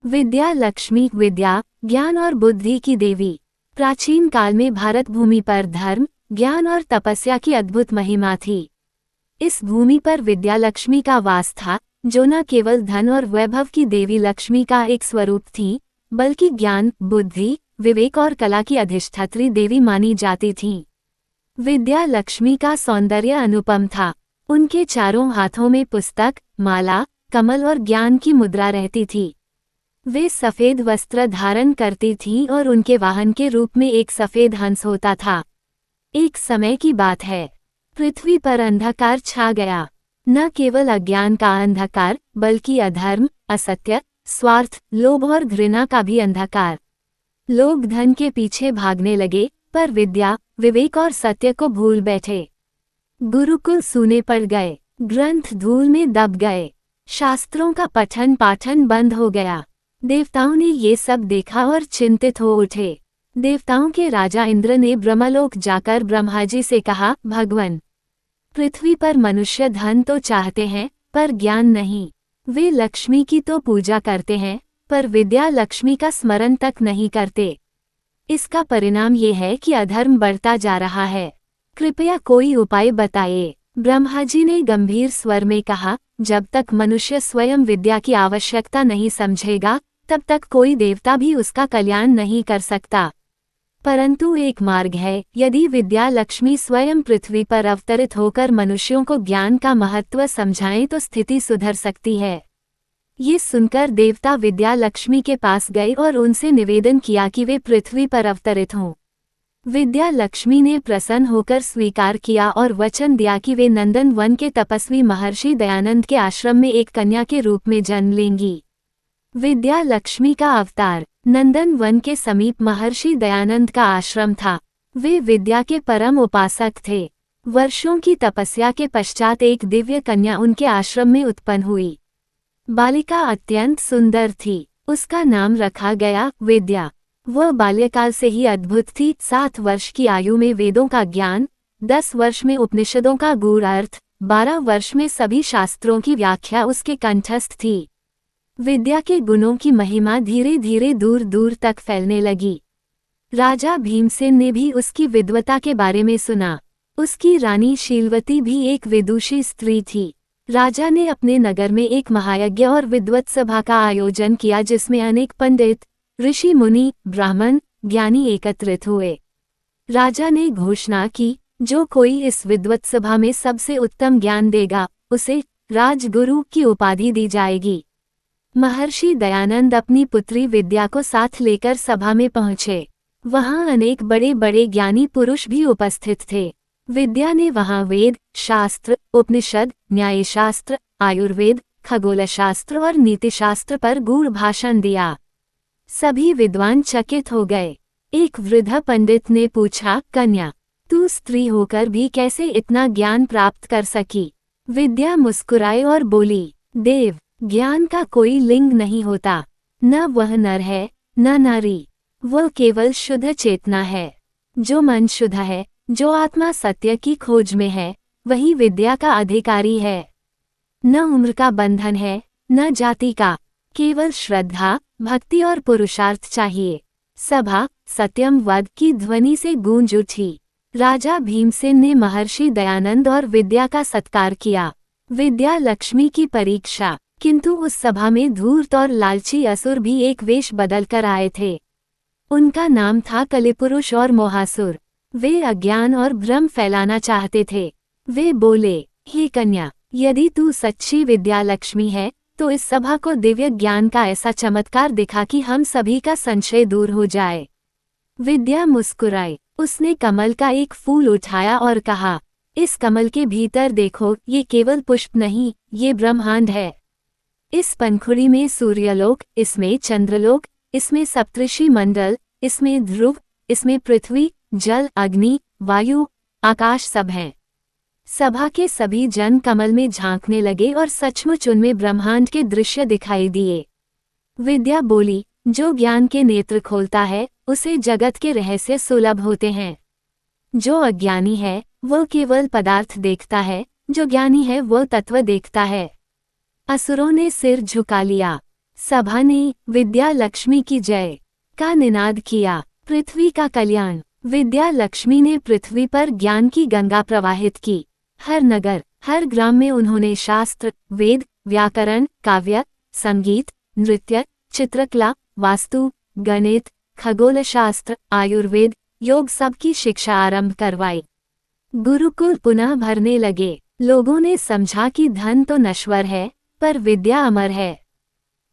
विद्या लक्ष्मी, विद्या, ज्ञान और बुद्धि की देवी। प्राचीन काल में भारत भूमि पर धर्म, ज्ञान और तपस्या की अद्भुत महिमा थी। इस भूमि पर विद्या लक्ष्मी का वास था, जो न केवल धन और वैभव की देवी लक्ष्मी का एक स्वरूप थी, बल्कि ज्ञान, बुद्धि, विवेक और कला की अधिष्ठात्री देवी मानी जाती थीं। विद्या लक्ष्मी का सौंदर्य अनुपम था। उनके चारों हाथों में पुस्तक, माला, कमल और ज्ञान की मुद्रा रहती थी। वे सफेद वस्त्र धारण करती थीं और उनके वाहन के रूप में एक सफेद हंस होता था। एक समय की बात है, पृथ्वी पर अंधकार छा गया। न केवल अज्ञान का अंधकार, बल्कि अधर्म, असत्य, स्वार्थ, लोभ और घृणा का भी अंधकार। लोग धन के पीछे भागने लगे, पर विद्या, विवेक और सत्य को भूल बैठे। गुरुकुल सूने पड़ गए, ग्रंथ धूल में दब गए, शास्त्रों का पठन पाठन बंद हो गया। देवताओं ने ये सब देखा और चिंतित हो उठे। देवताओं के राजा इंद्र ने ब्रह्मलोक जाकर ब्रह्मा जी से कहा, भगवान, पृथ्वी पर मनुष्य धन तो चाहते हैं, पर ज्ञान नहीं। वे लक्ष्मी की तो पूजा करते हैं, पर विद्या लक्ष्मी का स्मरण तक नहीं करते। इसका परिणाम ये है कि अधर्म बढ़ता जा रहा है। कृपया कोई उपाय बताइए। ब्रह्मा जी ने गंभीर स्वर में कहा, जब तक मनुष्य स्वयं विद्या की आवश्यकता नहीं समझेगा, तब तक कोई देवता भी उसका कल्याण नहीं कर सकता। परंतु एक मार्ग है, यदि विद्या लक्ष्मी स्वयं पृथ्वी पर अवतरित होकर मनुष्यों को ज्ञान का महत्व समझाएं तो स्थिति सुधर सकती है। ये सुनकर देवता विद्या लक्ष्मी के पास गए और उनसे निवेदन किया कि वे पृथ्वी पर अवतरित हों। विद्या लक्ष्मी ने प्रसन्न होकर स्वीकार किया और वचन दिया कि वे नंदन वन के तपस्वी महर्षि दयानंद के आश्रम में एक कन्या के रूप में जन्म लेंगी। विद्या लक्ष्मी का अवतार नंदन वन के समीप महर्षि दयानंद का आश्रम था। वे विद्या के परम उपासक थे। वर्षों की तपस्या के पश्चात एक दिव्य कन्या उनके आश्रम में उत्पन्न हुई। बालिका अत्यंत सुंदर थी। उसका नाम रखा गया विद्या। वह बाल्यकाल से ही अद्भुत थी। 7 वर्ष की आयु में वेदों का ज्ञान, 10 वर्ष में उपनिषदों का गूढ़ अर्थ, 12 वर्ष में सभी शास्त्रों की व्याख्या उसके कंठस्थ थी। विद्या के गुणों की महिमा धीरे धीरे दूर दूर तक फैलने लगी। राजा भीमसेन ने भी उसकी विद्वता के बारे में सुना। उसकी रानी शीलवती भी एक विदुषी स्त्री थी। राजा ने अपने नगर में एक महायज्ञ और विद्वत सभा का आयोजन किया, जिसमें अनेक पंडित, ऋषि मुनि, ब्राह्मण, ज्ञानी एकत्रित हुए। राजा ने घोषणा की, जो कोई इस विद्वत सभा में सबसे उत्तम ज्ञान देगा, उसे राजगुरु की उपाधि दी जाएगी। महर्षि दयानंद अपनी पुत्री विद्या को साथ लेकर सभा में पहुंचे। वहां अनेक बड़े बड़े ज्ञानी पुरुष भी उपस्थित थे। विद्या ने वहां वेद, शास्त्र, उपनिषद, न्यायशास्त्र, आयुर्वेद, खगोलशास्त्र और नीतिशास्त्र पर गूढ़ भाषण दिया। सभी विद्वान चकित हो गए। एक वृद्ध पंडित ने पूछा, कन्या, तू स्त्री होकर भी कैसे इतना ज्ञान प्राप्त कर सकी? विद्या मुस्कुराई और बोली, देव, ज्ञान का कोई लिंग नहीं होता। न वह नर है, न नारी। वह केवल शुद्ध चेतना है। जो मन शुद्ध है, जो आत्मा सत्य की खोज में है, वही विद्या का अधिकारी है। न उम्र का बंधन है, न जाति का। केवल श्रद्धा, भक्ति और पुरुषार्थ चाहिए। सभा सत्यम वद की ध्वनि से गूंज उठी। राजा भीमसेन ने महर्षि दयानंद और विद्या का सत्कार किया। विद्या लक्ष्मी की परीक्षा। किंतु उस सभा में धूर्त और लालची असुर भी एक वेश बदल कर आए थे। उनका नाम था कलिपुरुष और मोहासुर। वे अज्ञान और भ्रम फैलाना चाहते थे। वे बोले, हे कन्या, यदि तू सच्ची विद्या लक्ष्मी है, तो इस सभा को दिव्य ज्ञान का ऐसा चमत्कार दिखा कि हम सभी का संशय दूर हो जाए। विद्या मुस्कुराई। उसने कमल का एक फूल उठाया और कहा, इस कमल के भीतर देखो, ये केवल पुष्प नहीं, ये ब्रह्मांड है। इस पंखुड़ी में सूर्यलोक, इसमें चंद्रलोक, इसमें सप्तऋषि मंडल, इसमें ध्रुव, इसमें पृथ्वी, जल, अग्नि, वायु, आकाश सब हैं। सभा के सभी जन कमल में झांकने लगे और सचमुच उनमें ब्रह्मांड के दृश्य दिखाई दिए। विद्या बोली, जो ज्ञान के नेत्र खोलता है, उसे जगत के रहस्य सुलभ होते हैं। जो अज्ञानी है, वह केवल पदार्थ देखता है, जो ज्ञानी है वह तत्व देखता है। असुरों ने सिर झुका लिया। सभा ने विद्या लक्ष्मी की जय का निनाद किया। पृथ्वी का कल्याण। विद्या लक्ष्मी ने पृथ्वी पर ज्ञान की गंगा प्रवाहित की। हर नगर, हर ग्राम में उन्होंने शास्त्र, वेद, व्याकरण, काव्य, संगीत, नृत्य, चित्रकला, वास्तु, गणित, खगोलशास्त्र, आयुर्वेद, योग सबकी शिक्षा आरंभ करवाई। गुरुकुल पुनः भरने लगे। लोगों ने समझा कि धन तो नश्वर है, पर विद्या अमर है।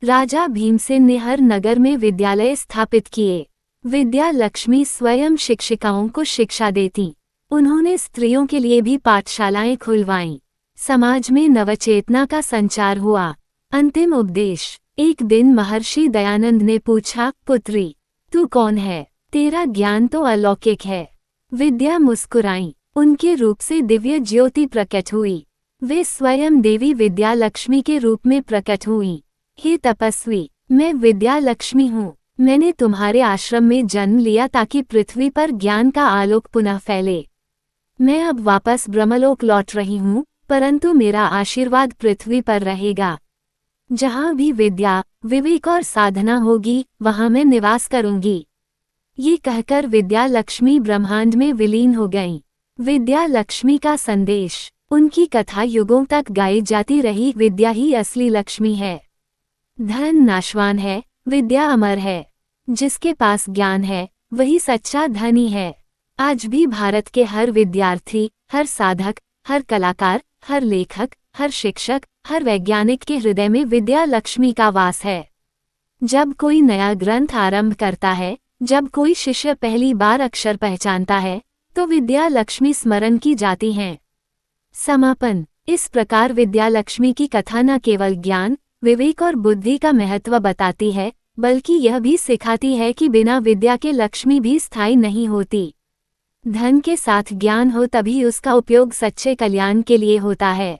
राजा भीमसेन ने हर नगर में विद्यालय स्थापित किए। विद्या लक्ष्मी स्वयं शिक्षिकाओं को शिक्षा देती। उन्होंने स्त्रियों के लिए भी पाठशालाएं खुलवाईं। समाज में नवचेतना का संचार हुआ। अंतिम उपदेश। एक दिन महर्षि दयानंद ने पूछा, पुत्री, तू कौन है? तेरा ज्ञान तो अलौकिक है। विद्या मुस्कुराई। उनके रूप से दिव्य ज्योति प्रकट हुई। वे स्वयं देवी विद्या लक्ष्मी के रूप में प्रकट हुईं। हे तपस्वी, मैं विद्या लक्ष्मी हूँ। मैंने तुम्हारे आश्रम में जन्म लिया ताकि पृथ्वी पर ज्ञान का आलोक पुनः फैले। मैं अब वापस ब्रह्मलोक लौट रही हूँ, परंतु मेरा आशीर्वाद पृथ्वी पर रहेगा। जहाँ भी विद्या, विवेक और साधना होगी, वहाँ मैं निवास करूँगी। ये कहकर विद्या लक्ष्मी ब्रह्मांड में विलीन हो गईं। विद्या लक्ष्मी का संदेश। उनकी कथा युगों तक गाई जाती रही। विद्या ही असली लक्ष्मी है। धन नाशवान है, विद्या अमर है। जिसके पास ज्ञान है, वही सच्चा धनी है। आज भी भारत के हर विद्यार्थी, हर साधक, हर कलाकार, हर लेखक, हर शिक्षक, हर वैज्ञानिक के हृदय में विद्या लक्ष्मी का वास है। जब कोई नया ग्रंथ आरंभ करता है, जब कोई शिष्य पहली बार अक्षर पहचानता है, तो विद्या लक्ष्मी स्मरण की जाती हैं। समापन। इस प्रकार विद्या लक्ष्मी की कथा न केवल ज्ञान, विवेक और बुद्धि का महत्व बताती है, बल्कि यह भी सिखाती है कि बिना विद्या के लक्ष्मी भी स्थायी नहीं होती। धन के साथ ज्ञान हो तभी उसका उपयोग सच्चे कल्याण के लिए होता है।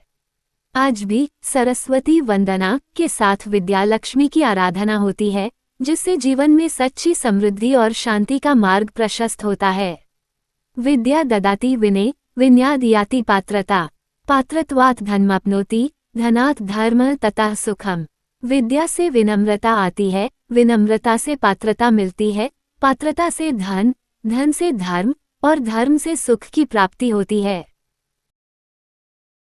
आज भी सरस्वती वंदना के साथ विद्या लक्ष्मी की आराधना होती है, जिससे जीवन में सच्ची समृद्धि और शांति का मार्ग प्रशस्त होता है। विद्या ददाति विनय, विनयाद् याति पात्रता, पात्रत्वात् धनमाप्नोति, धनात् धर्म ततः सुखम। विद्या से विनम्रता आती है, विनम्रता से पात्रता मिलती है, पात्रता से धन, धन से धर्म और धर्म से सुख की प्राप्ति होती है।